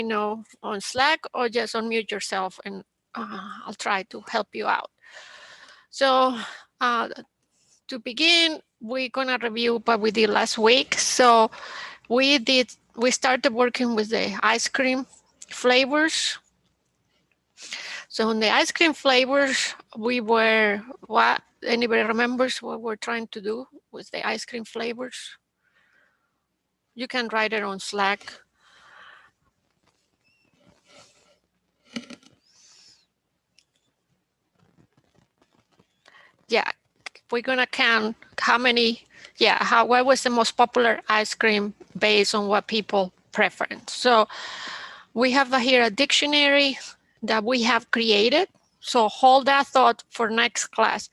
know on Slack or just unmute yourself and I'll try to help you out. So to begin, we're gonna review what we did last week. So we started working with the ice cream flavors. So on the ice cream flavors, what anybody remembers what we're trying to do with the ice cream flavors? You can write it on Slack. Yeah, we're gonna count how many, what was the most popular ice cream based on what people preference. So we have here a dictionary that we have created. So hold that thought for next class,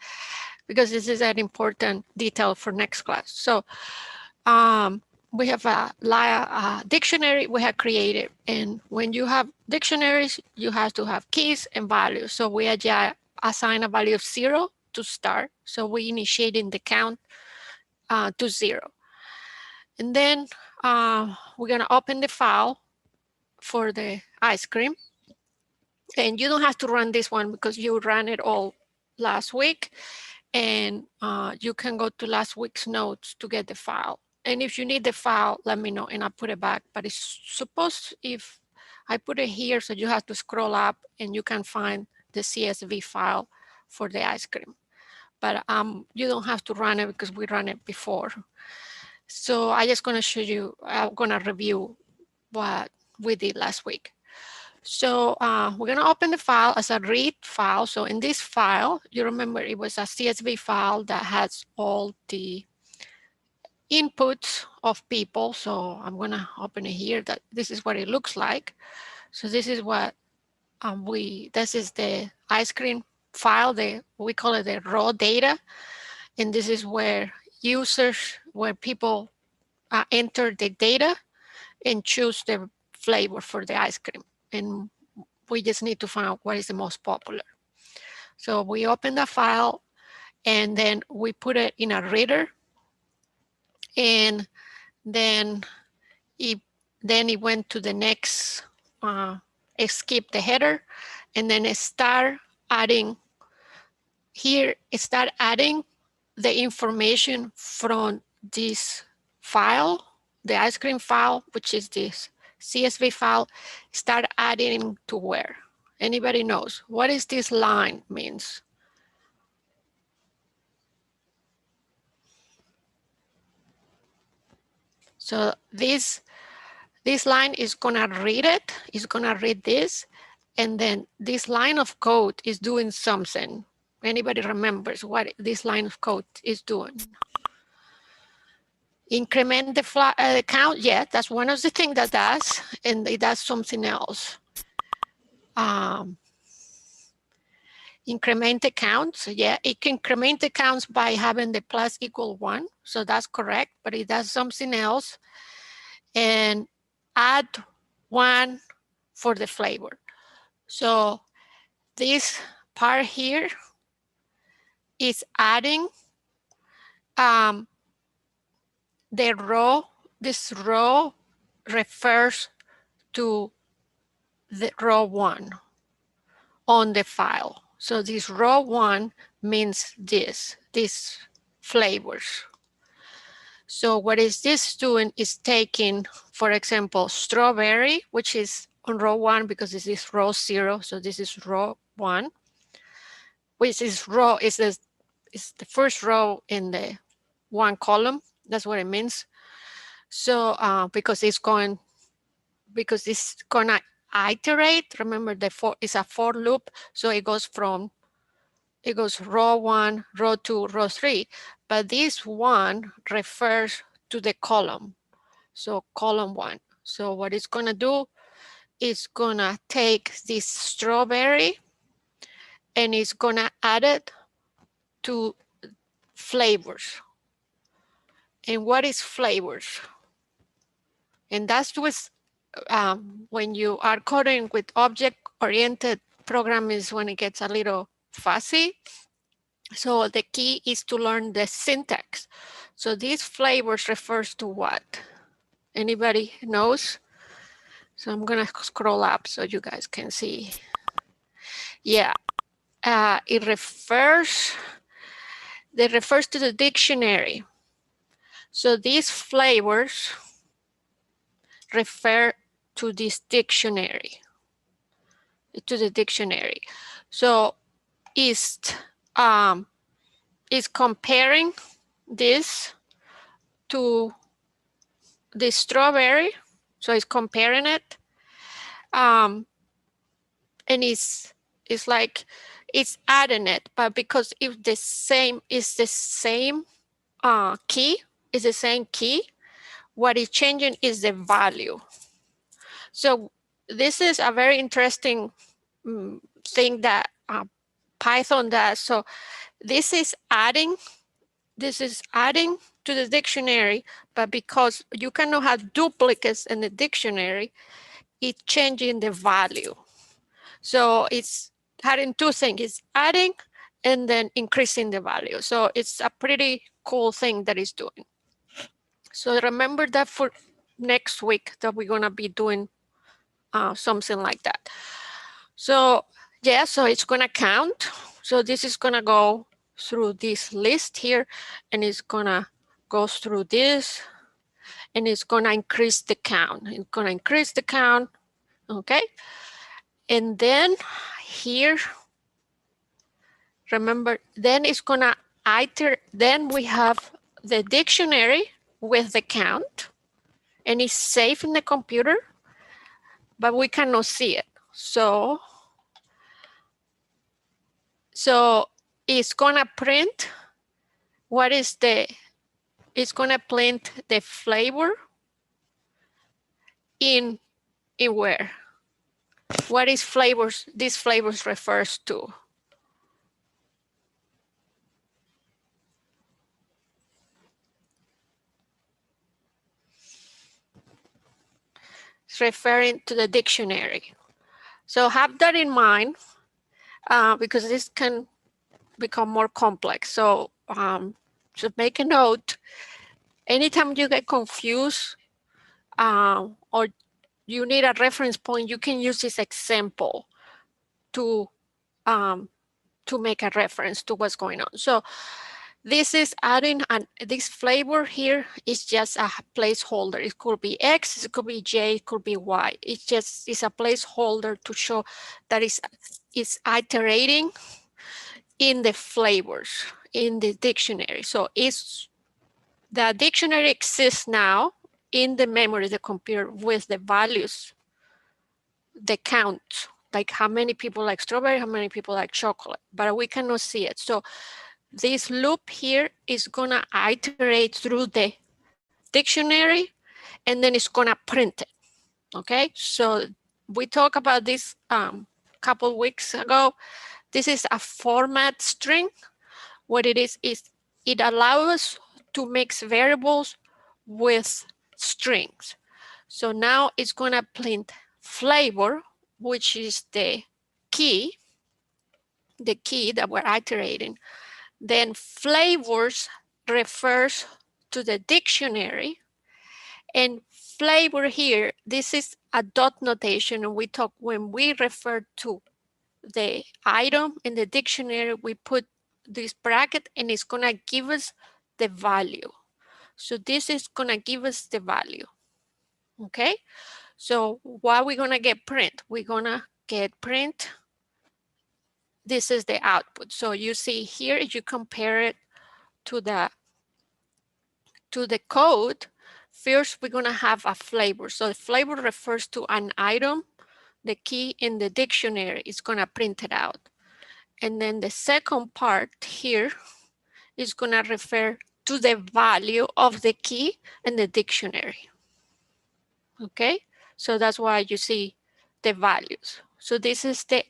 because this is an important detail for next class. So we have a dictionary we have created, and when you have dictionaries, you have to have keys and values. So we assign a value of 0 to start. So we initiating the count to 0. And then we're gonna open the file for the ice cream. And you don't have to run this one because you ran it all last week. And you can go to last week's notes to get the file. And if you need the file, let me know and I'll put it back. But it's supposed, if I put it here, so you have to scroll up and you can find the CSV file for the ice cream. But you don't have to run it because we ran it before. So I just gonna show you, I'm gonna review what we did last week. So we're gonna open the file as a read file. So in this file, you remember it was a CSV file that has all the inputs of people. So I'm gonna open it here. That this is what it looks like. So this is what this is the ice cream file. We call it the raw data, and this is where people enter the data and choose the flavor for the ice cream. And we just need to find out what is the most popular. So we open the file and then we put it in a reader, and then it went to the next, skip the header, and then start adding the information from this file, the ice cream file, which is this CSV file, start adding to where? Anybody knows? What is this line means? So this line is gonna read it, is gonna read this, and then this line of code is doing something. Anybody remembers what this line of code is doing? Increment the count, yeah, that's one of the things that does, and it does something else. Increment the counts, yeah, it can increment the counts by having the plus equal 1, so that's correct, but it does something else. And add 1 for the flavor. So this part here is adding the row. This row refers to the row 1 on the file. So this row 1 means these flavors. So what is this doing is taking, for example, strawberry, which is on row 1 because this is row 0. So this is row 1, which is is the first row in the 1 column. That's what it means. So because it's gonna iterate. Remember, it's a for loop, so it goes row 1, row 2, row 3. But this 1 refers to the column. So column 1. So what it's gonna do is gonna take this strawberry and it's gonna add it to flavors. And what is flavors? And that's when you are coding with object-oriented programming is when it gets a little fuzzy. So the key is to learn the syntax. So these flavors refers to what? Anybody knows? So I'm gonna scroll up so you guys can see. Yeah, it refers to the dictionary. So these flavors refer to this dictionary, to the dictionary. So is comparing this to the strawberry. So it's comparing it, and it's like it's adding it, but because if the same is the same key, is the same key, what is changing is the value. So this is a very interesting thing that Python does. So this is adding to the dictionary, but because you cannot have duplicates in the dictionary, it's changing the value. So it's adding two things, it's adding and then increasing the value. So it's a pretty cool thing that it's doing. So remember that for next week that we're gonna be doing something like that. So yeah, so it's gonna count. So this is gonna go through this list here, and it's gonna go through this, and it's gonna increase the count. It's gonna increase the count, okay? And then here, remember, then it's gonna iterate. Then we have the dictionary with the count, and it's safe in the computer, but we cannot see it. So it's gonna print what is it's gonna print the flavor in where? What is flavors? These flavors refers to. It's referring to the dictionary. So have that in mind because this can become more complex. So just make a note. Anytime you get confused or you need a reference point, you can use this example to make a reference to what's going on. So this is adding, and this flavor here is just a placeholder. It could be X, it could be J, it could be Y. It's a placeholder to show that it's iterating in the flavors in the dictionary. So the dictionary exists now in the memory of the computer with the values, the count, like how many people like strawberry, how many people like chocolate, but we cannot see it. So this loop here is gonna iterate through the dictionary, and then it's gonna print it, okay? So we talked about this couple weeks ago. This is a format string. What it is it allows us to mix variables with strings. So now it's gonna print flavor, which is the key that we're iterating. Then flavors refers to the dictionary, and flavor here, this is a dot notation, and when we refer to the item in the dictionary, we put this bracket and it's gonna give us the value. So this is gonna give us the value, okay? So what we're gonna get print? We're gonna get print, this is the output. So you see here, if you compare it to the code, first we're gonna have a flavor. So the flavor refers to an item, the key in the dictionary is gonna print it out. And then the second part here is gonna refer to the value of the key in the dictionary. Okay, so that's why you see the values. So this is the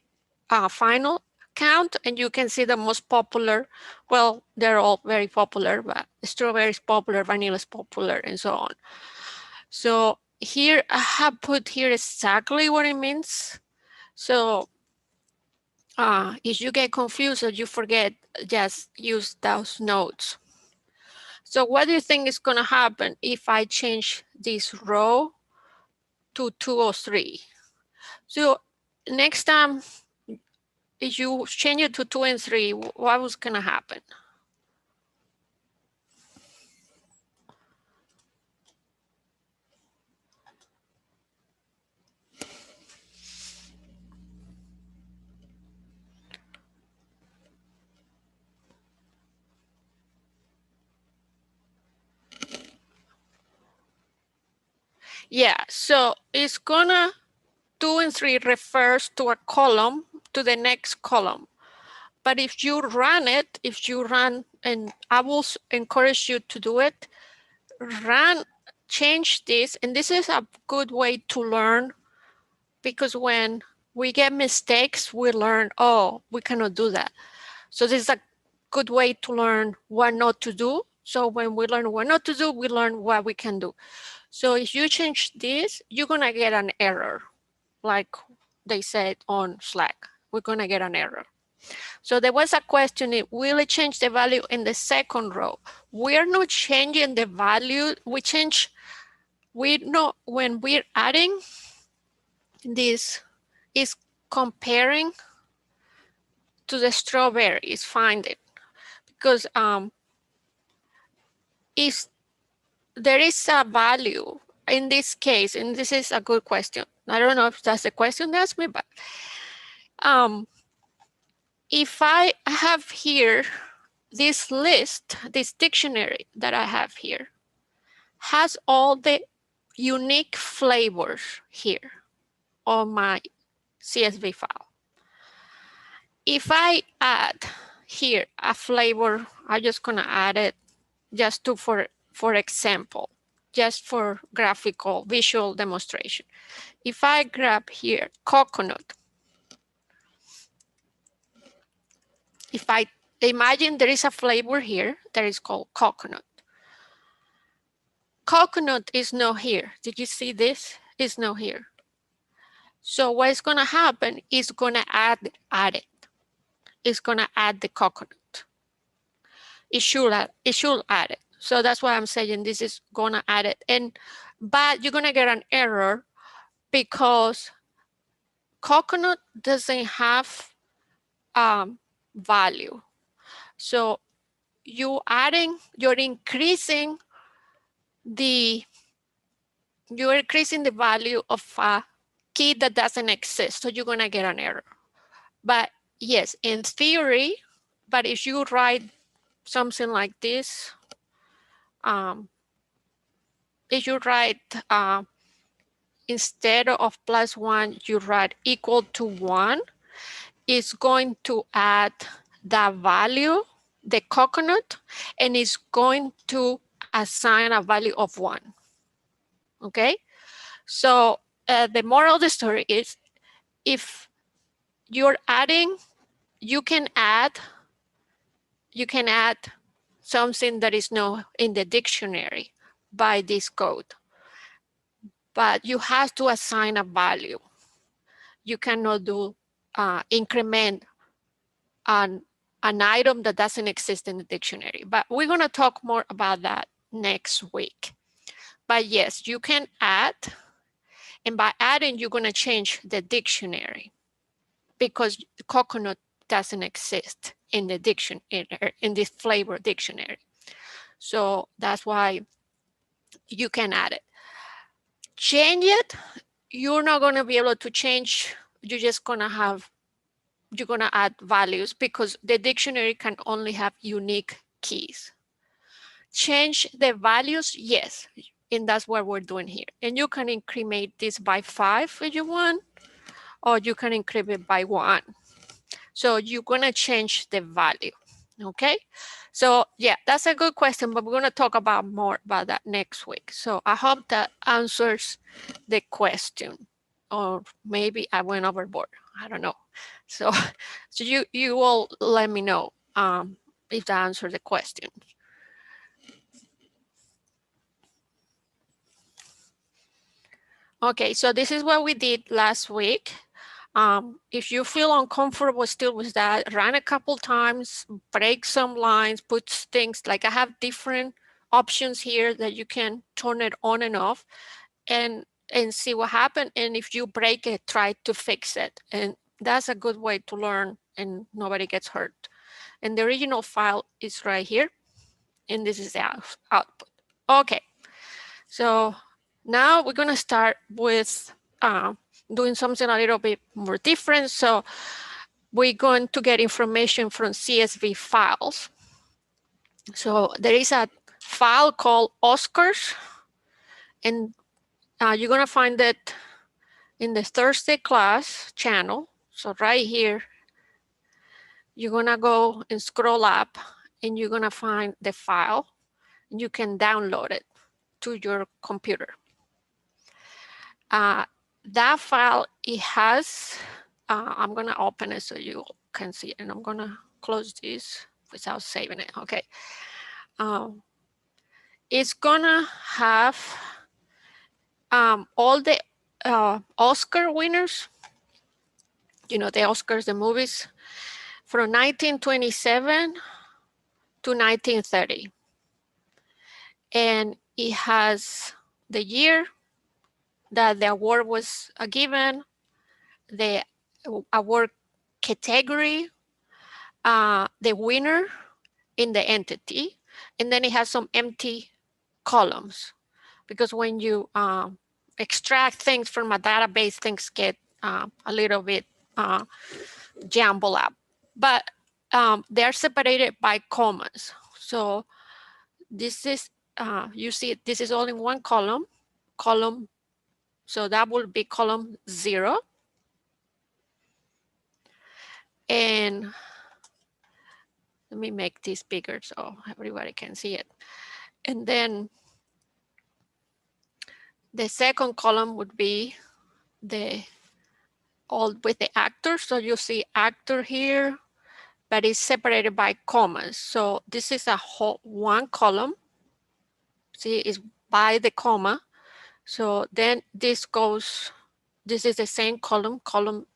final count, and you can see the most popular. Well, they're all very popular, but strawberry is popular, vanilla is popular, and so on. So here I have put here exactly what it means. So if you get confused or you forget, just use those notes. So what do you think is going to happen if I change this row to 203. So next time, if you change it to 2 and 3, what was going to happen? Yeah, so it's gonna 2 and 3 refers to a column to the next column. But if you run it, and I will encourage you to do it, change this, and this is a good way to learn, because when we get mistakes, we learn, oh, we cannot do that. So this is a good way to learn what not to do. So when we learn what not to do, we learn what we can do. So if you change this, you're gonna get an error, like they said on Slack. We're gonna get an error. So there was a question, will it change the value in the second row? We're not changing the value. When we're adding, this is comparing to the strawberries, find it. Because if there is a value in this case, and this is a good question. I don't know if that's the question they asked me, but if I have here this list, this dictionary that I have here, has all the unique flavors here on my CSV file. If I add here a flavor, I'm just gonna add it just to, for example, just for graphical visual demonstration. If I grab here coconut, if I imagine there is a flavor here that is called coconut. Coconut is not here. Did you see this? It's not here. So what's gonna happen is gonna add it. It's gonna add the coconut. It should add it. So that's why I'm saying this is gonna add it. But you're gonna get an error because coconut doesn't have value. So you're increasing the value of a key that doesn't exist. So you're gonna get an error. But yes, in theory, but if you write something like this, if you write instead of +1, you write equal to 1, it's going to add the value, the coconut, and it's going to assign a value of 1. Okay, so the moral of the story is, if you're adding, you can add something that is not in the dictionary by this code, but you have to assign a value. You cannot do increment an item that doesn't exist in the dictionary. But we're going to talk more about that next week. But yes, you can add, and by adding, you're going to change the dictionary, because coconut doesn't exist in the dictionary, in this flavor dictionary. So that's why you can add it. Change it, you're not going to be able to change. You're just going to you're going to add values, because the dictionary can only have unique keys. Change the values, yes, and that's what we're doing here. And you can increment this by 5 if you want, or you can increment by 1. So you're going to change the value. Okay, so yeah, that's a good question, but we're going to talk about more about that next week. So I hope that answers the question, or maybe I went overboard. I don't know. So you will let me know if that answers the question. Okay, so this is what we did last week. If you feel uncomfortable still with that, run a couple times, break some lines, put things, like I have different options here that you can turn it on and off. And and see what happened. And if you break it, try to fix it. And that's a good way to learn and nobody gets hurt. And the original file is right here. And this is the output. Okay, so now we're gonna start with doing something a little bit more different. So we're going to get information from CSV files. So there is a file called Oscars, and you're gonna find it in the Thursday class channel. So right here, you're gonna go and scroll up and you're gonna find the file. You can download it to your computer. That file, it has, I'm gonna open it so you can see it, and I'm gonna close this without saving it, okay. It's gonna have all the Oscar winners, you know, the Oscars, the movies, from 1927 to 1930. And it has the year that the award was given, the award category, the winner in the entity, and then it has some empty columns, because when you extract things from a database, things get a little bit jumbled up, but they're separated by commas. So this is, you see, this is all in one column, so that will be column 0. And let me make this bigger so everybody can see it. And then the second column would be the all with the actors. So you see actor here, but it's separated by commas. So this is a whole one column. See, it's by the comma. So then this goes, this is the same column, column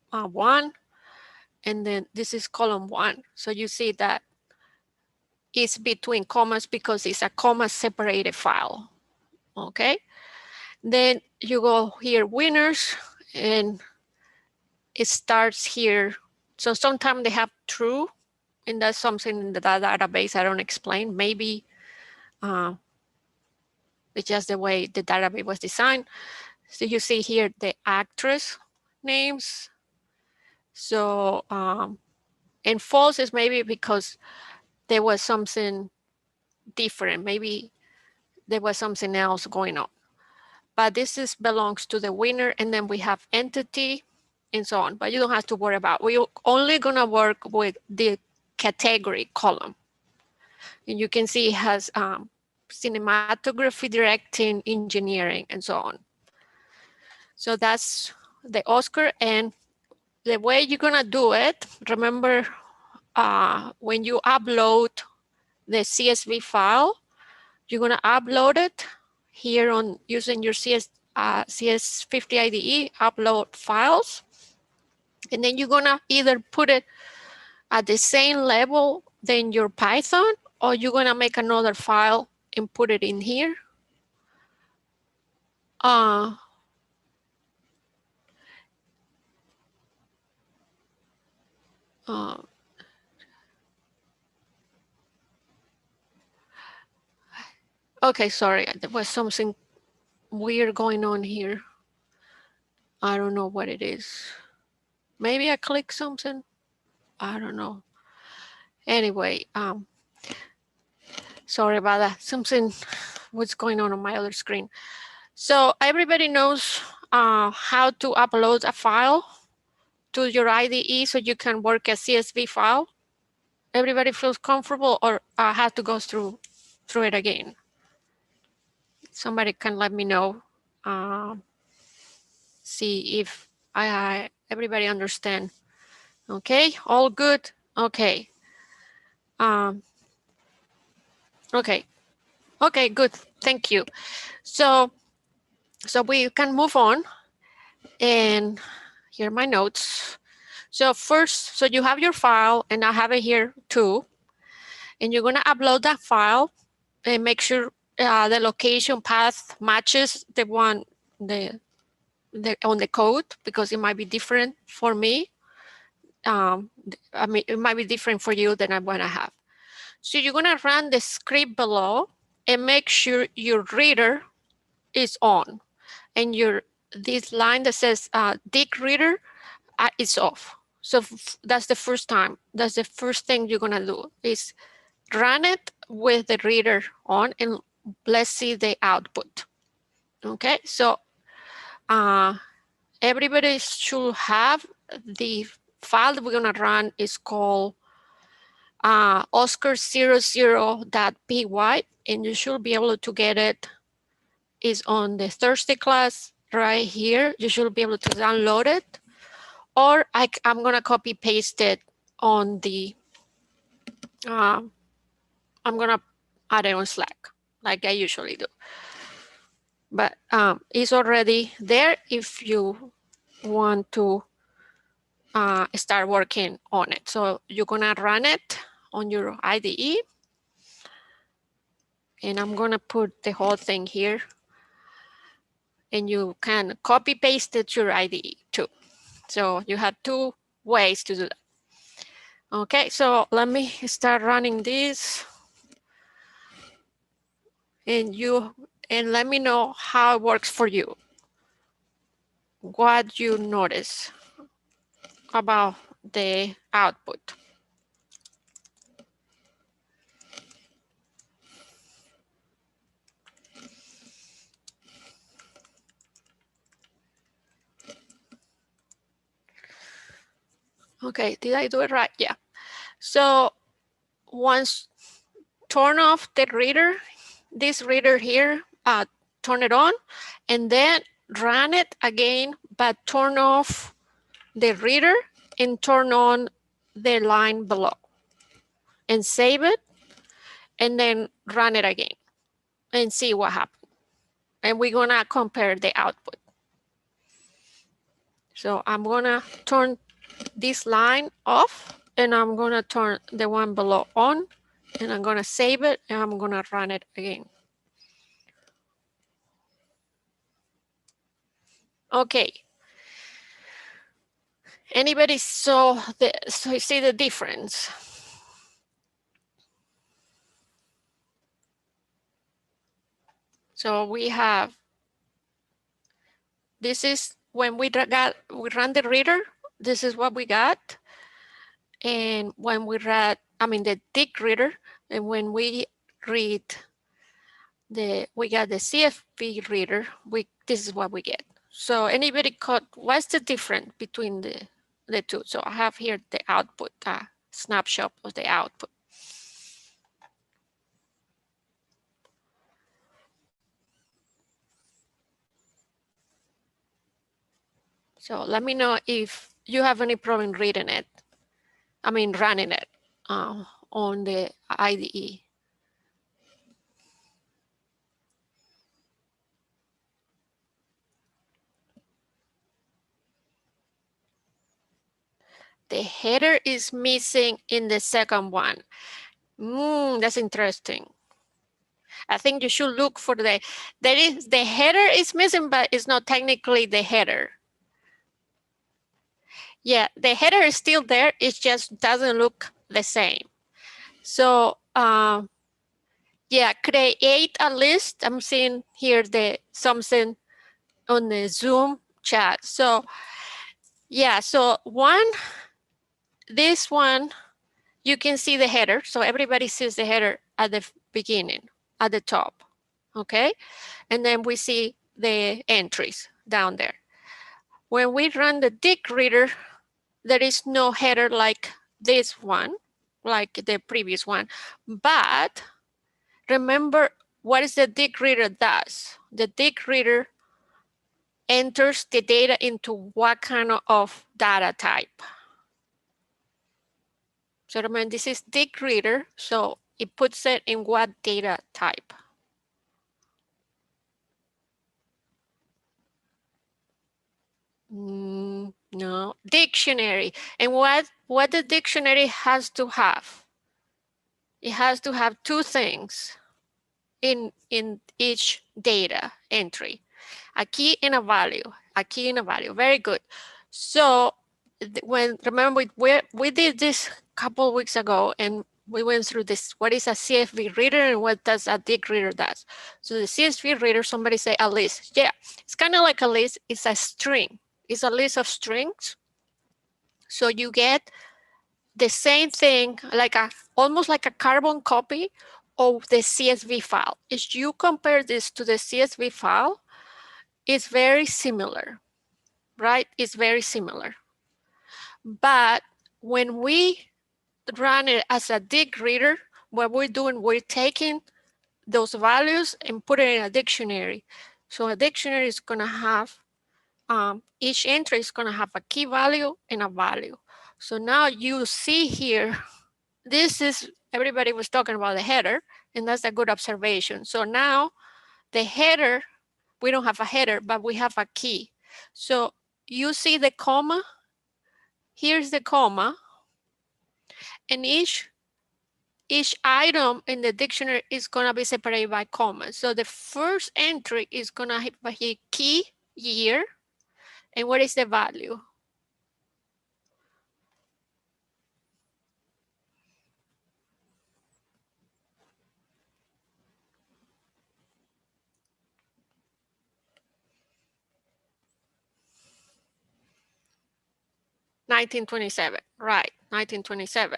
1, and then this is column 1. So you see that it's between commas because it's a comma separated file. Okay. Then you go here, winners, and it starts here. So sometimes they have true, and that's something in the database I don't explain. Maybe it's just the way the database was designed. So you see here the actress names. So, and false is maybe because there was something different. Maybe there was something else going on. But this is belongs to the winner, and then we have entity and so on. But you don't have to worry about. We're only gonna work with the category column. And you can see it has cinematography, directing, engineering, and so on. So that's the Oscar, and the way you're gonna do it, remember when you upload the CSV file, you're gonna upload it here on using your CS50 IDE, upload files. And then you're gonna either put it at the same level than your Python, or you're gonna make another file and put it in here. Okay, sorry, there was something weird going on here. I don't know what it is. Maybe I clicked something. I don't know. Anyway, sorry about that. Something what's going on my other screen. So everybody knows how to upload a file to your IDE so you can work a CSV file. Everybody feels comfortable, or I have to go through it again? Somebody can let me know. See if everybody understand. Okay, all good. Okay. Okay, good. Thank you. So we can move on, and here are my notes. So first, so you have your file, and I have it here too, and you're gonna upload that file and make sure the location path matches the one on the code, because it might be different for me. I mean, it might be different for you than what I have. So you're gonna run the script below and make sure your reader is on, and this line that says dig reader is off. So that's the first time. That's the first thing you're gonna do is run it with the reader on, and let's see the output. Okay, so everybody should have the file that we're gonna run is called Oscar00.py, and you should be able to get it. Is on the Thursday class right here. You should be able to download it, or I'm gonna copy paste it on the, I'm gonna add it on Slack like I usually do. But it's already there if you want to start working on it. So you're gonna run it on your IDE, and I'm gonna put the whole thing here, and you can copy paste it to your IDE too. So you have two ways to do that. Okay, so let me start running this, and let me know how it works for you. What you notice about the output. Okay, did I do it right? Yeah. So once turn off the reader, this reader here, turn it on, and then run it again, but turn off the reader and turn on the line below, and save it, and then run it again and see what happens. And we're gonna compare the output. So I'm gonna turn this line off, and I'm gonna turn the one below on, and I'm gonna save it, and I'm gonna run it again. Okay. Anybody so you see the difference? So we have, this is when we run the reader, this is what we got. And when we read, the dig reader, and when we read we got the Cfv reader, this is what we get. So anybody caught what's the difference between the two? So I have here the output, snapshot of the output. So let me know if you have any problem reading it. Running it on the IDE. The header is missing in the second one. That's interesting. I think you should look for the header is missing, but it's not technically the header. Yeah, the header is still there. It just doesn't look the same. So yeah, create a list. I'm seeing here something on the Zoom chat. So yeah, so this one, you can see the header. So everybody sees the header at the beginning, at the top, okay? And then we see the entries down there. When we run the dig reader, there is no header like this one, like the previous one. But remember, what is the dig reader does? The dig reader enters the data into what kind of data type? So remember, this is dig reader, so it puts it in what data type? No, dictionary. And what the dictionary has to have? It has to have two things in each data entry. A key and a value, a key and a value. Very good. So remember we did this a couple weeks ago, and we went through this, what is a CFV reader and what does a dig reader does. So the CSV reader, somebody say a list. Yeah, it's kind of like a list. It's a string. It's a list of strings. So you get the same thing, like almost like a carbon copy of the CSV file. If you compare this to the CSV file, it's very similar, right? It's very similar. But when we run it as a dig reader, what we're doing, we're taking those values and put it in a dictionary. So a dictionary is going to have, each entry is going to have a key value and a value. So now you see here, this is, everybody was talking about the header, and that's a good observation. So now the header, we don't have a header, but we have a key. So you see the comma, here's the comma, and each item in the dictionary is going to be separated by commas. So the first entry is going to have a key, year, and what is the value? $19.27, right, $19.27.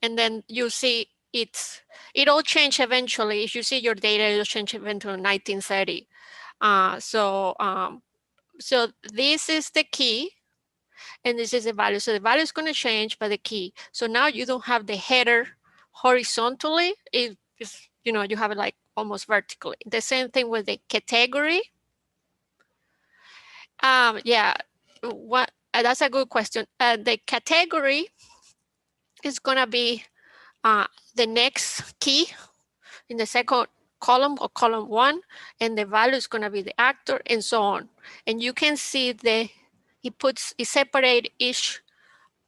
And then you see it all change eventually. If you see your data, it'll change eventually to 1930. So this is the key, and this is the value. So the value is going to change by the key. So now you don't have the header horizontally. It's, you know, you have it like almost vertically. The same thing with the category. Yeah, what that's a good question. The category is going to be the next key in the second column or column 1, and the value is going to be the actor, and so on. And you can see he separate each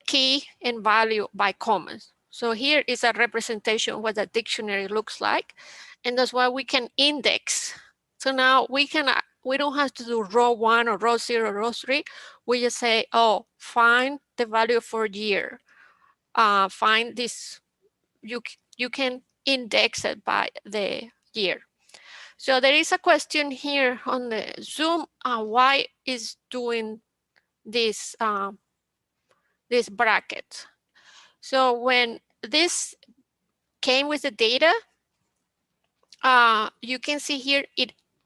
key and value by commas. So here is a representation of what the dictionary looks like, and that's why we can index. So now we don't have to do row 1 or row 0 or row 3. We just say, oh, find the value for year. Find this. You can index it by the year. So there is a question here on the Zoom. Why is doing this this bracket? So when this came with the data, you can see here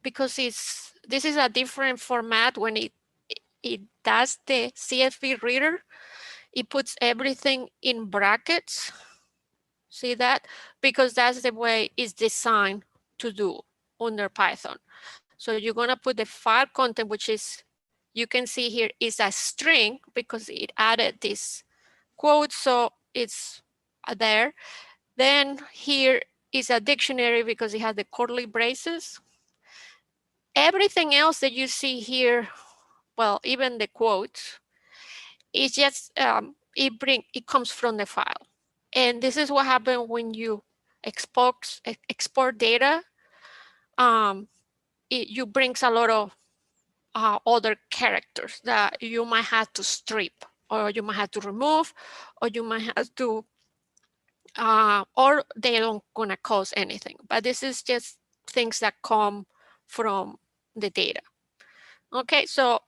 because this is a different format. When it does the CSV reader, it puts everything in brackets. See that? Because that's the way it's designed to do under Python. So you're going to put the file content, which is, you can see here, is a string because it added this quote. So it's there. Then here is a dictionary because it has the curly braces. Everything else that you see here, well, even the quotes, it's just, it comes from the file. And this is what happens when you export data. You brings a lot of other characters that you might have to strip, or you might have to remove, or you might have to, or they don't gonna cause anything. But this is just things that come from the data. Okay, so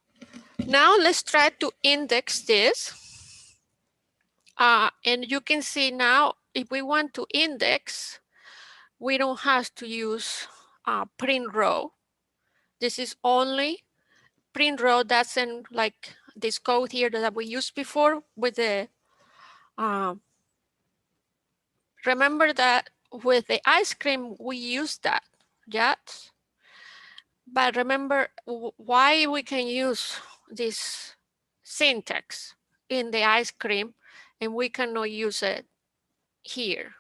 now let's try to index this. And you can see now, if we want to index, we don't have to use print row. This is only print row. That's in like this code here that we used before with the, remember that with the ice cream, we used that, yeah? But remember why we can use this syntax in the ice cream and we cannot use it here.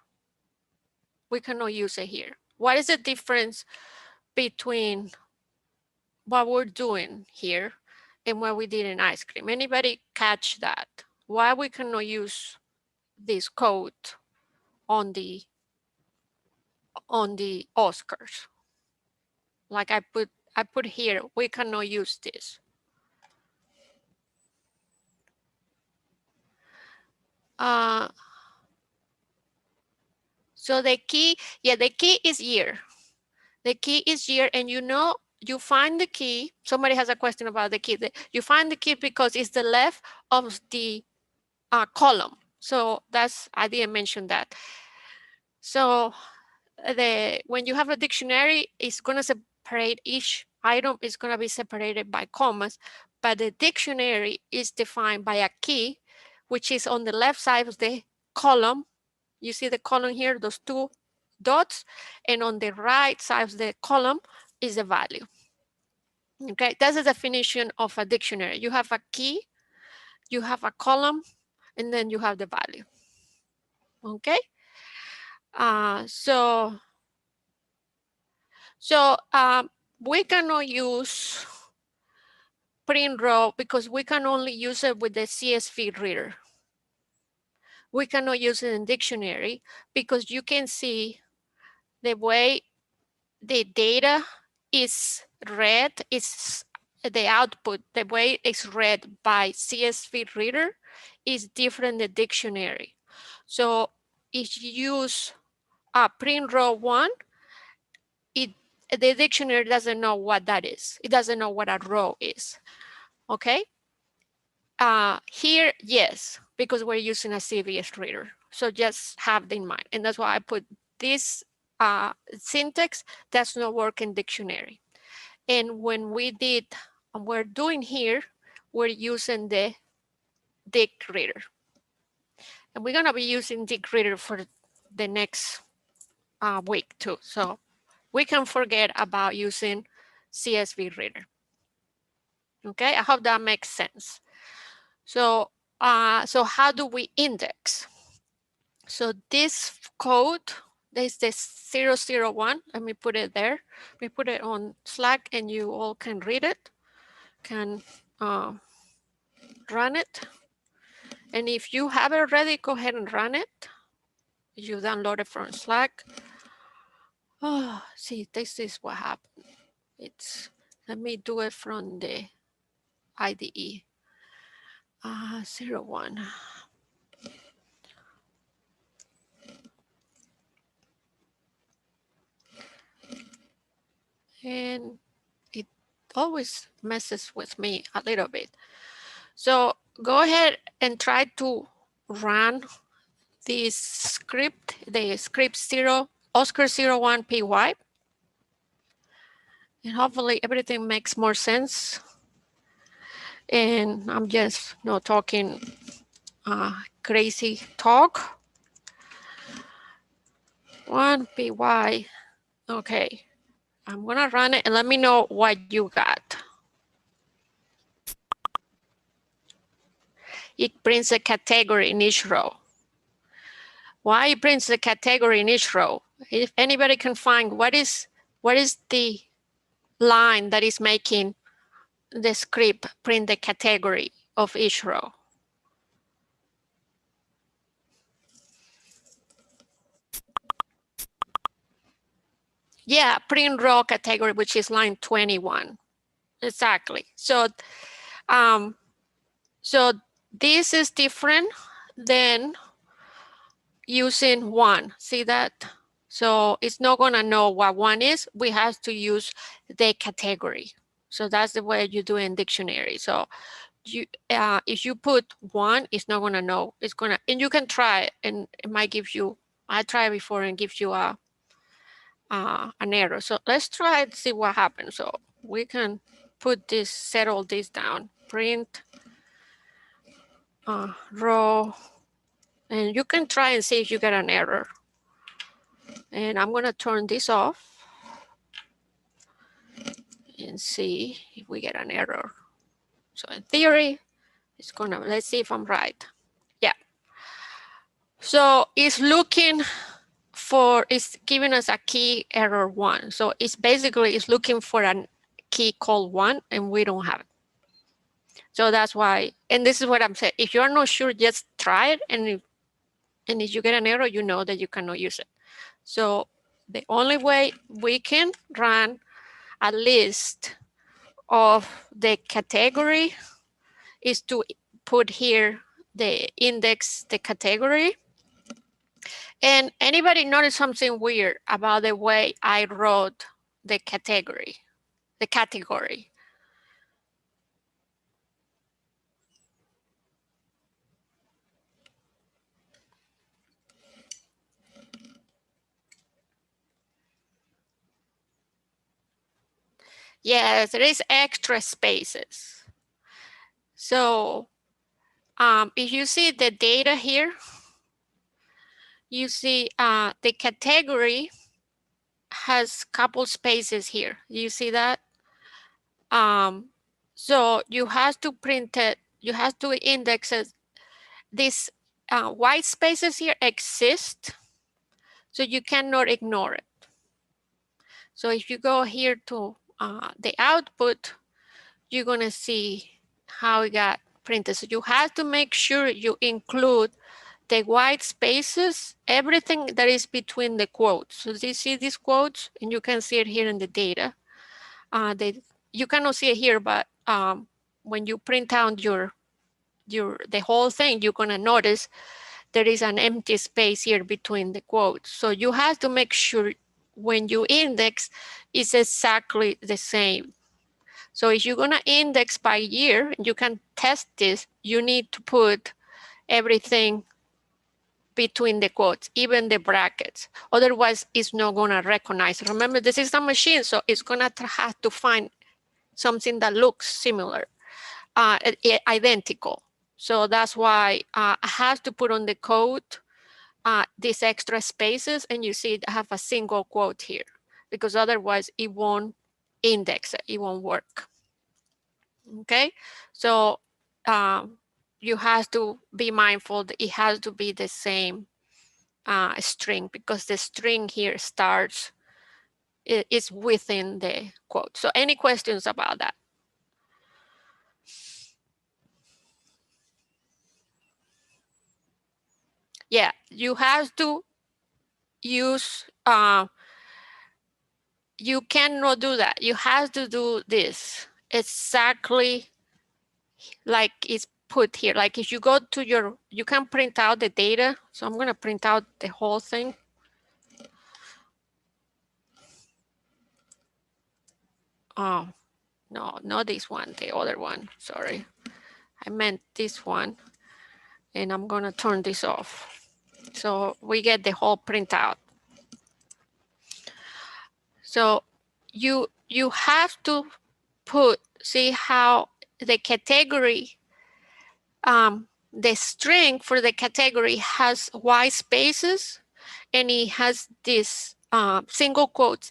We cannot use it here. What is the difference between what we're doing here and what we did in ice cream? Anybody catch that? Why we cannot use this code on the Oscars? Like I I put here, we cannot use this. So the key, yeah, the key is year. The key is year, and you know, you find the key. Somebody has a question about the key. You find the key because it's the left of the column. So that's, I didn't mention that. So when you have a dictionary, it's going to separate each item is going to be separated by commas, but the dictionary is defined by a key, which is on the left side of the column. You see the column here, those two dots, and on the right side of the column is the value. Okay, that's the definition of a dictionary. You have a key, you have a column, and then you have the value. Okay, so we cannot use print row because we can only use it with the Csv Reader. We cannot use it in dictionary because you can see the way the data is read, is the output, the way it's read by Csv Reader is different than the dictionary. So if you use print row 1, the dictionary doesn't know what that is. It doesn't know what a row is. Okay. Here, yes, because we're using a CVS reader. So just have that in mind. And that's why I put this syntax does not work in dictionary. And when we're doing here, we're using the dic reader. And we're gonna be using dic reader for the next week too. So we can forget about using CSV reader. Okay, I hope that makes sense. So, so how do we index? So this code, this is the 001. Let me put it there. Let me put it on Slack and you all can read it, can run it. And if you have it already, go ahead and run it. You download it from Slack. Oh, see, this is what happened. Let me do it from the IDE. 01. And it always messes with me a little bit. So go ahead and try to run this script, the script 0, Oscar 01 PY. And hopefully everything makes more sense. And I'm just not talking crazy talk. 1 PY. Okay. I'm gonna run it and let me know what you got. It prints a category in each row. Why it prints the category in each row? If anybody can find what is the line that is making the script print the category of each row. Yeah, print row category, which is line 21. Exactly. So, so this is different than using 1. See that? So it's not gonna know what 1 is. We have to use the category. So that's the way you do it in dictionary. So you, if you put 1, it's not gonna know. It's gonna, and you can try it, and it might give you. I tried before and gives you an error. So let's try and see what happens. So we can put this, settle this down. Print row, and you can try and see if you get an error. And I'm gonna turn this off and see if we get an error. So in theory, it's gonna, let's see if I'm right. Yeah. So it's looking for, it's giving us a key error 1. So it's basically, it's looking for a key called 1 and we don't have it. So that's why, and this is what I'm saying. If you're not sure, just try it. And if you get an error, you know that you cannot use it. So the only way we can run a list of the category is to put here the index, the category. And anybody notice something weird about the way I wrote the category, the category? Yes, there is extra spaces. So if you see the data here, you see the category has couple spaces here. You see that? So you have to print it, you have to index it. These white spaces here exist, so you cannot ignore it. So if you go here to the output, you're gonna see how it got printed. So you have to make sure you include the white spaces, everything that is between the quotes. So you see these quotes, and you can see it here in the data. You cannot see it here, but when you print out the whole thing, you're gonna notice there is an empty space here between the quotes. So you have to make sure when you index, it's exactly the same. So if you're gonna index by year, you can test this, you need to put everything between the quotes, even the brackets. Otherwise, it's not gonna recognize. Remember, this is a machine, so it's gonna have to find something that looks similar, identical. So that's why I have to put on the code these extra spaces, and you see I have a single quote here, because otherwise it won't index it, it won't work. Okay, so you have to be mindful that it has to be the same string, because the string here starts, is within the quote. So any questions about that? Yeah, you have to use, you cannot do that. You have to do this exactly like it's put here. Like if you go to your, you can print out the data. So I'm gonna print out the whole thing. Oh, no, not this one, the other one, sorry. I meant this one, and I'm gonna turn this off. So we get the whole printout. So you have to put, see how the category, the string for the category has white spaces, and it has this single quotes.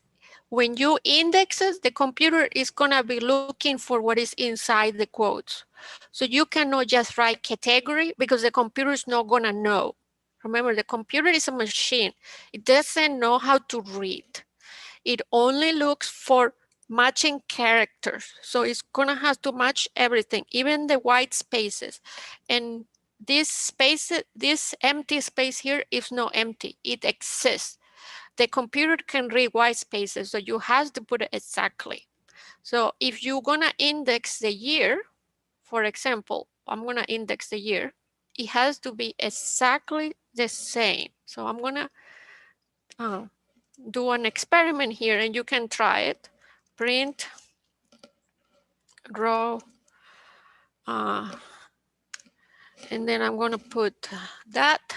When you index it, the computer is gonna be looking for what is inside the quotes. So you cannot just write category, because the computer is not gonna know. Remember, the computer is a machine. It doesn't know how to read. It only looks for matching characters. So it's gonna have to match everything, even the white spaces. And this space, this empty space here is not empty, it exists. The computer can read white spaces, so you have to put it exactly. So if you're gonna index the year, for example, I'm gonna index the year, it has to be exactly the same. So I'm gonna do an experiment here, and you can try it. Print row, and then I'm gonna put that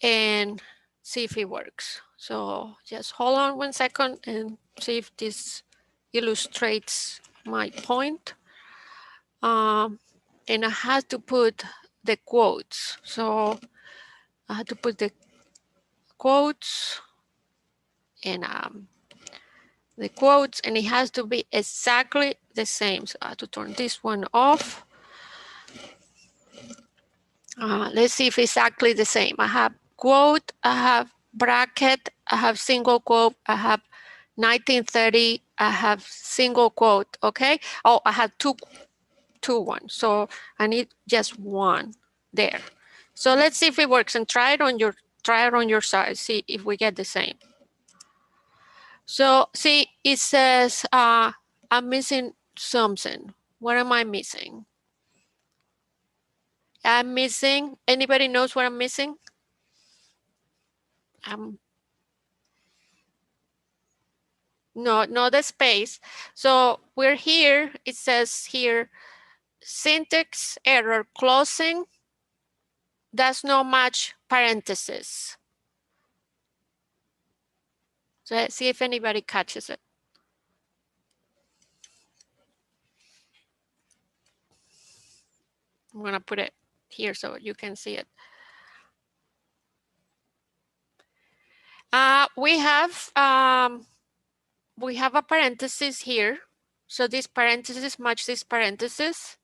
and see if it works. So just hold on 1 second and see if this illustrates my point. And I had to put the quotes. So I had to put the quotes and the quotes, and it has to be exactly the same. So I have to turn this one off. Let's see if it's exactly the same. I have quote, I have bracket, I have single quote, I have 1930, I have single quote, okay? Oh, I have two ones, so I need just one there. So let's see if it works, and try it on your side, see if we get the same. So see, it says I'm missing something. What am I missing? I'm missing, anybody knows what I'm missing? No, not the space. So we're here, it says here, syntax error closing does not match parenthesis. So let's see if anybody catches it. I'm gonna put it here so you can see it. We have a parenthesis here. So this parenthesis match this parenthesis.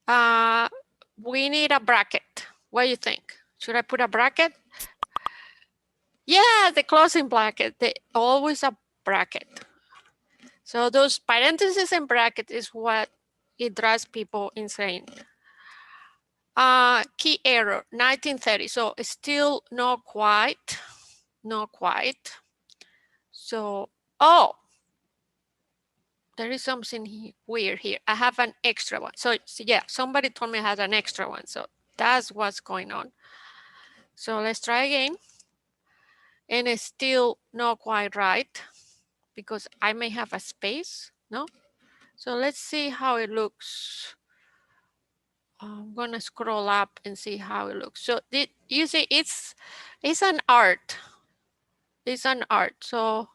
We need a bracket. What do you think? Should I put a bracket? Yeah, the closing bracket. Always a bracket. So those parentheses and bracket is what it drives people insane. Key error 1930. So it's still not quite. So, oh, there is something weird here. I have an extra one. So yeah, somebody told me I had an extra one. So that's what's going on. So let's try again. And it's still not quite right because I may have a space, no? So let's see how it looks. I'm gonna scroll up and see how it looks. So you see, it's an art. It's an art. So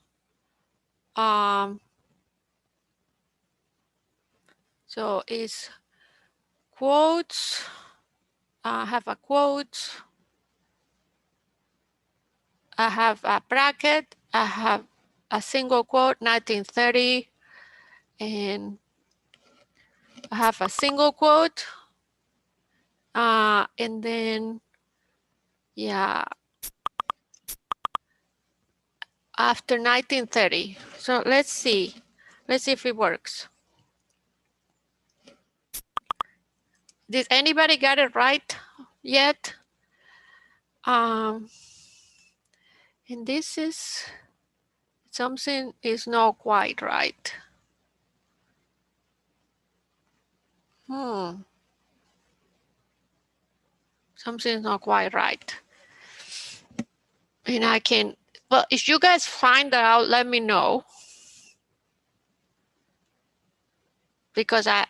so it's quotes. I have a quote. I have a bracket. I have a single quote, 1930, and I have a single quote. And then, yeah, after 1930. So let's see if it works. Did anybody get it right yet? And this is, something is not quite right. Something's not quite right. And I can, well, if you guys find that out, let me know. Because I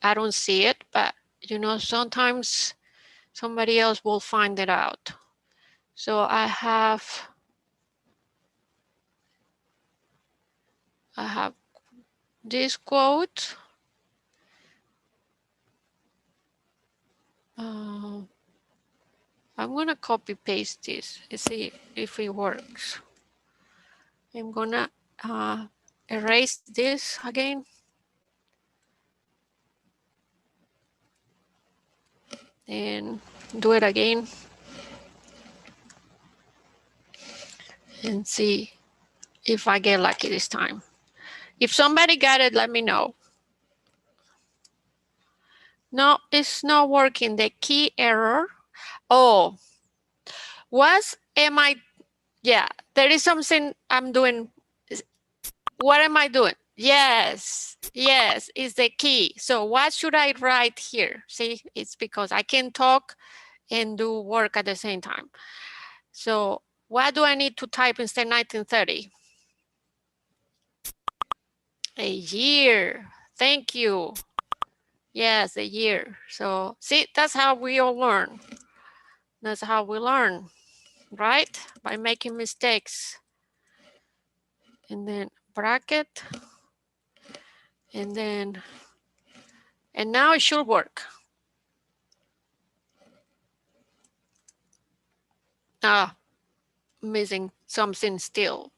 don't see it, but you know, sometimes somebody else will find it out. So I have this quote. I'm gonna copy paste this and see if it works. I'm gonna erase this again. And do it again. And see if I get lucky this time. If somebody got it, let me know. No, it's not working. The key error. Oh, yeah, there is something I'm doing. What am I doing? Yes, is the key. So what should I write here? See, it's because I can talk and do work at the same time. So what do I need to type instead 1930? A year. Thank you. Yes, a year. So see, that's how we all learn. That's how we learn, right? By making mistakes. And then bracket. And now it should work. Missing something still.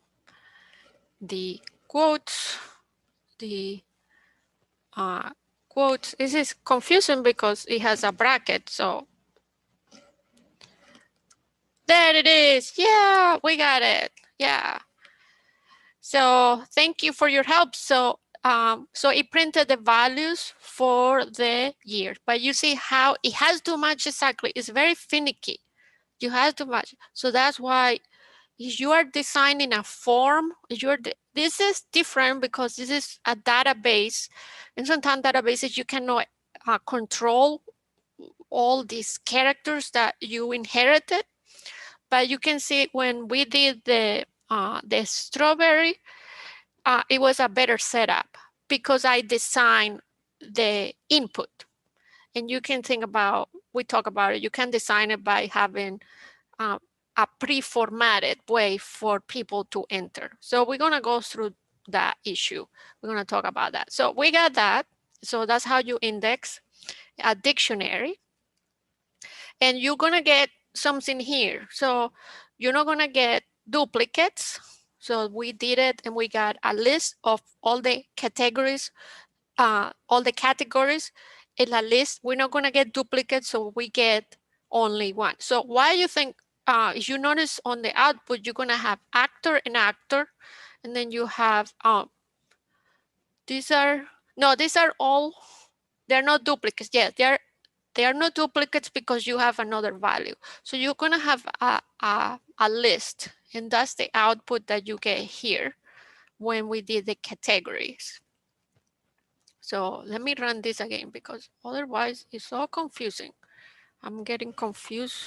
The quotes, quotes. This is confusing because it has a bracket. So there it is. Yeah, we got it. Yeah. So thank you for your help. So so it printed the values for the year, but you see how it has to match exactly. It's very finicky. You have to match. So that's why if you are designing a form, this is different because this is a database. And sometimes databases, you cannot control all these characters that you inherited. But you can see when we did the strawberry, it was a better setup because I designed the input. And you can think about, we talk about it, you can design it by having a pre-formatted way for people to enter. So we're gonna go through that issue. We're gonna talk about that. So we got that. So that's how you index a dictionary. And you're gonna get something here. So you're not gonna get duplicates. So we did it and we got a list of all the categories in a list. We're not gonna get duplicates, so we get only one. So why you think, if you notice on the output, you're gonna have actor and actor, and then you have, these are all, they're not duplicates. Yeah, they are not duplicates because you have another value. So you're gonna have a list, and that's the output that you get here when we did the categories. So let me run this again because otherwise it's so confusing. I'm getting confused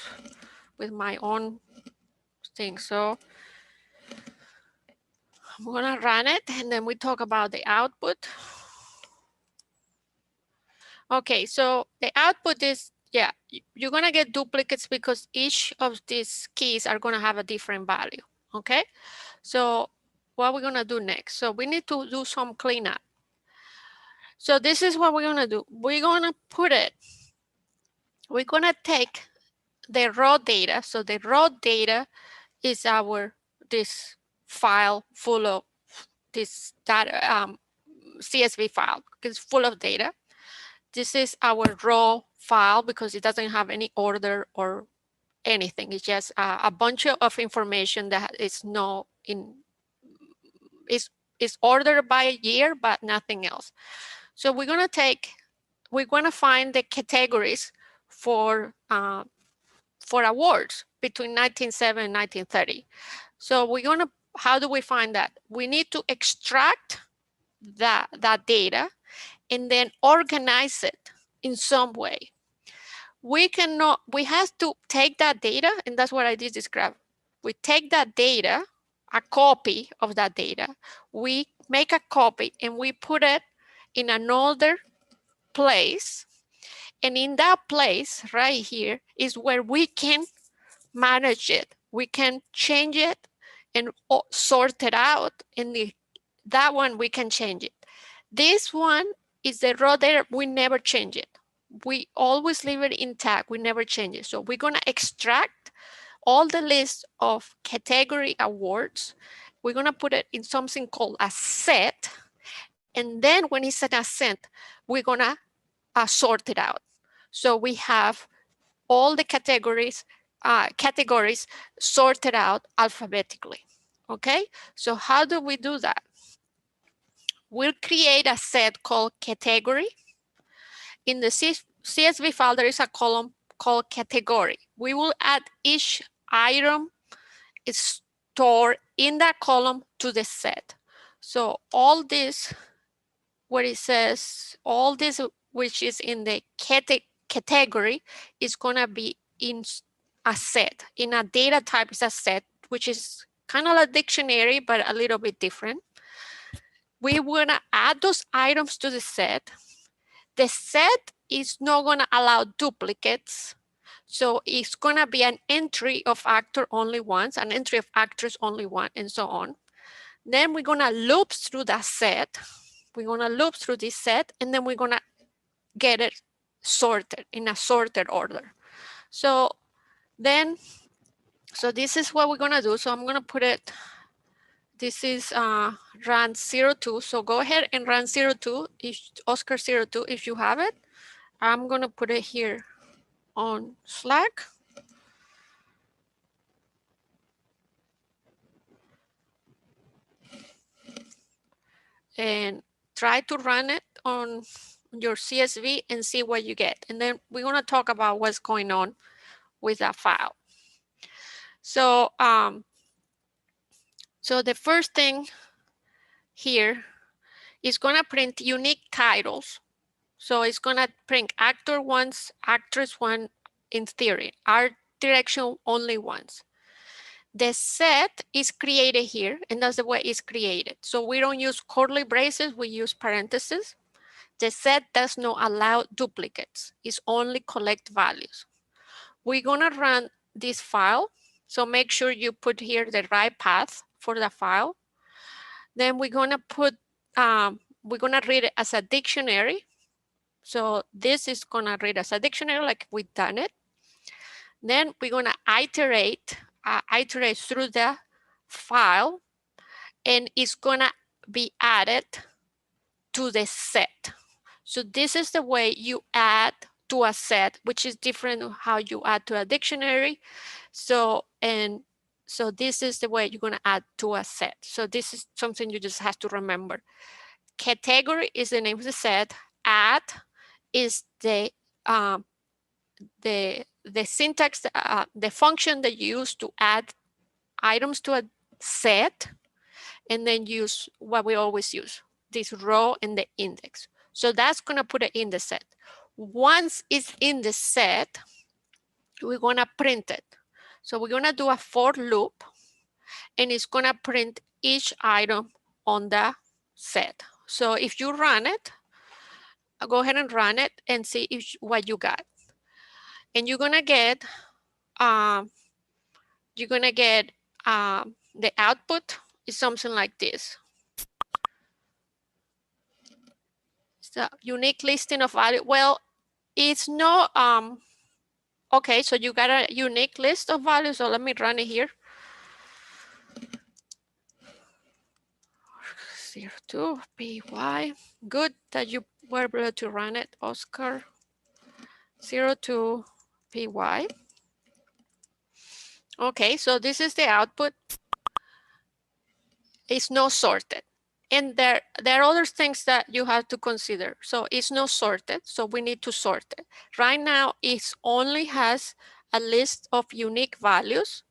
with my own thing. So I'm gonna run it and then we talk about the output. Okay, so the output is, yeah, you're gonna get duplicates because each of these keys are gonna have a different value, okay? So what we're gonna do next? So we need to do some cleanup. So this is what we're gonna do. We're gonna take the raw data. So the raw data is this file full of this data, CSV file. It's full of data. This is our raw file because it doesn't have any order or anything. It's just a bunch of information that is is ordered by year, but nothing else. So we're gonna find the categories for awards between 1907 and 1930. So how do we find that? We need to extract that data and then organize it in some way. We have to take that data, and that's what I did describe. We take that data, a copy of that data, we make a copy and we put it in another place. And in that place right here is where we can manage it. We can change it and sort it out. And that one we can change it. This one is the raw data. We never change it. We always leave it intact. We never change it. So we're going to extract all the list of category awards. We're going to put it in something called a set. And then when it's in a set, we're going to sort it out. So we have all the categories sorted out alphabetically. Okay, so how do we do that? We'll create a set called category. In the CSV file, there is a column called category. We will add each item is stored in that column to the set. So all this, where it says all this, which is in the category, is gonna be in a set. In a data type is a set, which is kind of like a dictionary, but a little bit different. We wanna add those items to the set. The set is not gonna allow duplicates. So it's gonna be an entry of actor only once, an entry of actors only one, and so on. Then we're gonna loop through that set. We're gonna loop through this set, and then we're gonna get it sorted in a sorted order. So this is what we're gonna do. So I'm gonna put it, this is run 02. So go ahead and run 02, Oscar 02, if you have it. I'm gonna put it here on Slack. And try to run it on your CSV and see what you get. And then we're gonna talk about what's going on with that file. So So the first thing here is gonna print unique titles. So it's gonna print actor once, actress one in theory, art direction only once. The set is created here, and that's the way it's created. So we don't use curly braces, we use parentheses. The set does not allow duplicates, it's only collect values. We're gonna run this file, so make sure you put here the right path for the file. Then we're gonna read it as a dictionary. So this is gonna read as a dictionary like we've done it. Then we're gonna iterate through the file, and it's gonna be added to the set. So this is the way you add to a set, which is different how you add to a dictionary. So this is the way you're gonna add to a set. So this is something you just have to remember. Category is the name of the set. Add is the syntax, the function that you use to add items to a set, and then use what we always use, this row and the index. So that's gonna put it in the set. Once it's in the set, we're gonna print it. So we're gonna do a for loop, and it's gonna print each item on the set. So if you run it, go ahead and run it and see what you got. And you're gonna get the output is something like this. It's a unique listing of value. Well, it's no okay, so you got a unique list of values. So let me run it here. 02 PY. Good that you were able to run it, Oscar. 02 PY. Okay, so this is the output. It's not sorted. And there are other things that you have to consider. So it's not sorted, so we need to sort it. Right now, it only has a list of unique values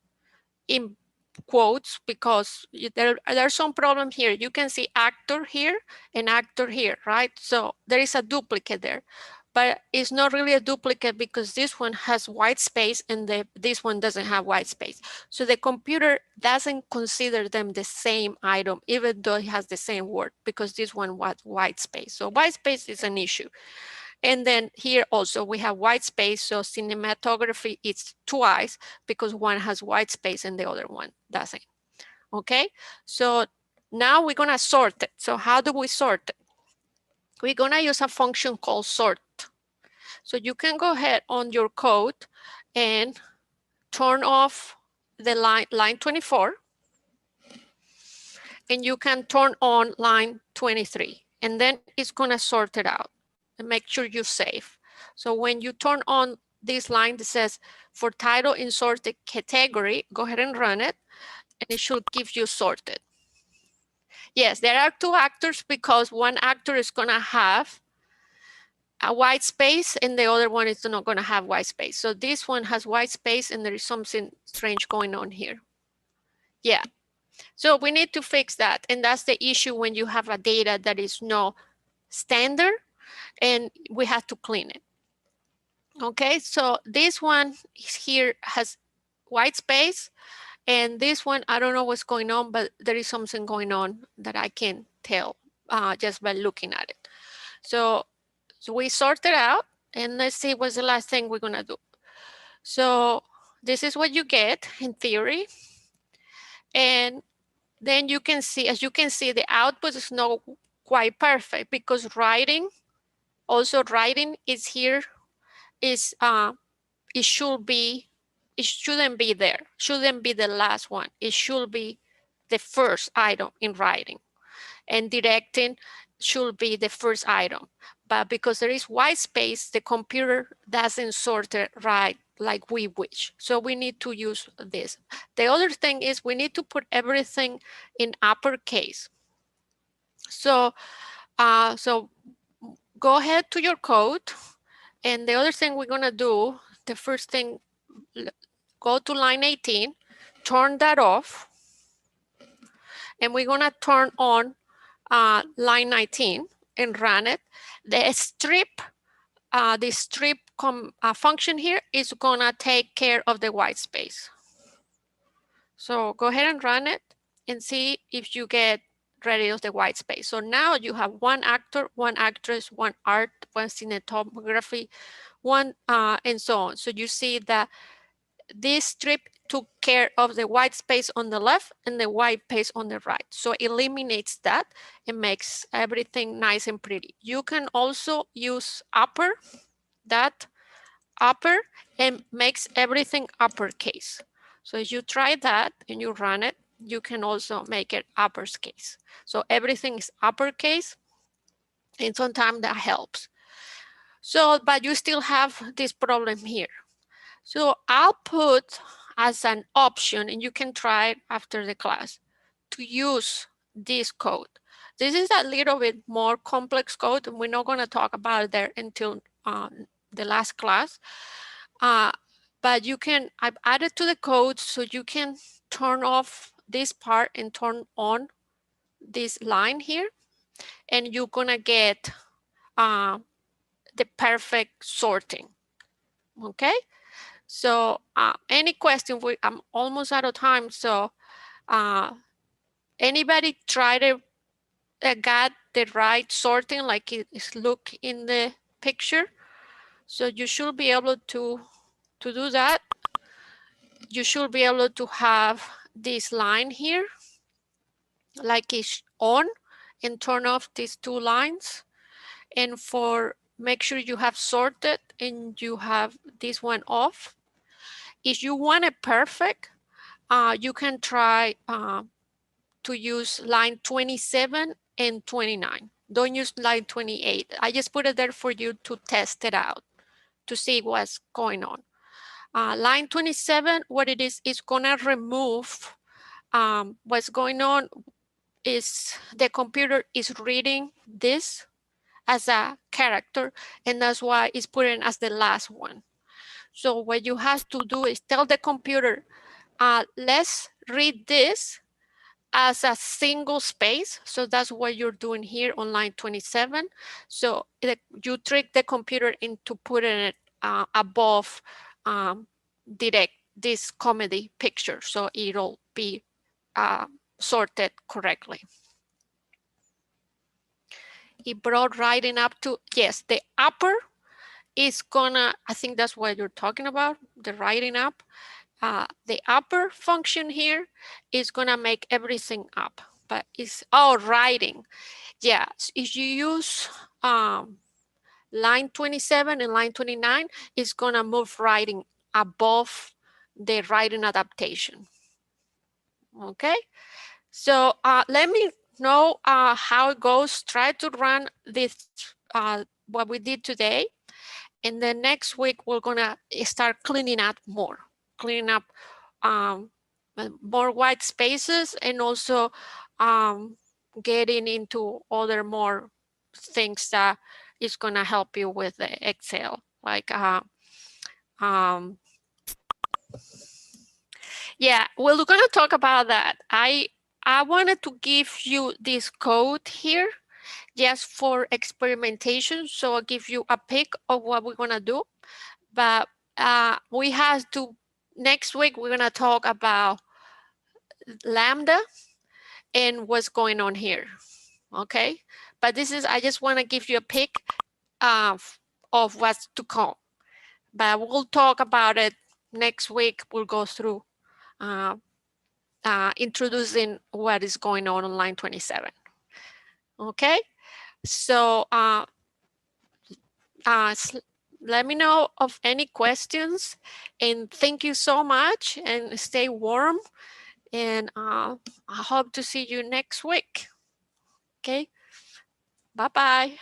in quotes because there's some problem here. You can see actor here and actor here, right? So there is a duplicate there, but it's not really a duplicate because this one has white space and this one doesn't have white space. So the computer doesn't consider them the same item, even though it has the same word, because this one was white space. So white space is an issue. And then here also we have white space. So cinematography is twice because one has white space and the other one doesn't. Okay, so now we're gonna sort it. So how do we sort it? We're gonna use a function called sort. So you can go ahead on your code and turn off the line 24, and you can turn on line 23, and then it's gonna sort it out. And make sure you save. So when you turn on this line that says for title in sorted category, go ahead and run it, and it should give you sorted. Yes, there are two actors because one actor is gonna have a white space and the other one is not gonna have white space. So this one has white space and there is something strange going on here. Yeah, so we need to fix that. And that's the issue when you have a data that is no standard, and we have to clean it. Okay, so this one here has white space, and this one, I don't know what's going on, but there is something going on that I can tell just by looking at it. So we sort it out, and let's see what's the last thing we're gonna do. So this is what you get in theory. And then you can see, as you can see, the output is not quite perfect because writing is here, it shouldn't be there, shouldn't be the last one. It should be the first item in writing, and directing should be the first item. But because there is white space, the computer doesn't sort it right like we wish. So we need to use this. The other thing is we need to put everything in uppercase. So, go ahead to your code. And the other thing we're gonna do, the first thing, go to line 18, turn that off. and we're gonna turn on line 19 and run it. The strip function here is gonna take care of the white space. So go ahead and run it and see if you get rid of the white space. So now you have one actor, one actress, one art, one cinematography, one and so on. So you see that this strip took care of the white space on the left and the white space on the right. So it eliminates that and makes everything nice and pretty. You can also use upper, and makes everything uppercase. So if you try that and you run it, you can also make it uppercase. So everything is uppercase, and sometimes that helps. So, but you still have this problem here. So I'll put as an option, and you can try it after the class, to use this code. This is a little bit more complex code, and we're not going to talk about it there until the last class. But you can, I've added to the code so you can turn off this part and turn on this line here, and you're gonna get the perfect sorting. Okay, so any question? I'm almost out of time, so anybody try to got the right sorting like it is look in the picture? So you should be able to do that. You should be able to have this line here like it's on, and turn off these two lines. And for make sure you have sorted and you have this one off. If you want it perfect, you can try to use line 27 and 29. Don't use line 28. I just put it there for you to test it out, to see what's going on. Line 27, what it is gonna remove what's going on is the computer is reading this as a character, and that's why it's put in as the last one. So what you have to do is tell the computer, let's read this as a single space. So that's what you're doing here on line 27. So you trick the computer into putting it above direct this comedy picture, so it'll be sorted correctly. It brought writing up to, yes, the upper is gonna, I think that's what you're talking about, the writing up. The upper function here is gonna make everything up, but it's, oh, writing. Yeah, if you use line 27 and line 29, it's gonna move writing above the writing adaptation. Okay, so let me know how it goes. Try to run this, what we did today. And then next week, we're gonna start cleaning up more more white spaces, and also getting into other more things that is gonna help you with the Excel. Like, yeah, we're gonna talk about that. I wanted to give you this code here just for experimentation. So I'll give you a pic of what we're gonna do. But we have to, next week, we're gonna talk about Lambda and what's going on here, okay? But this is, I just wanna give you a pic of what's to come. But we'll talk about it next week. We'll go through introducing what is going on line 27. Okay, so let me know of any questions, and thank you so much, and stay warm, and I hope to see you next week. Okay, bye-bye.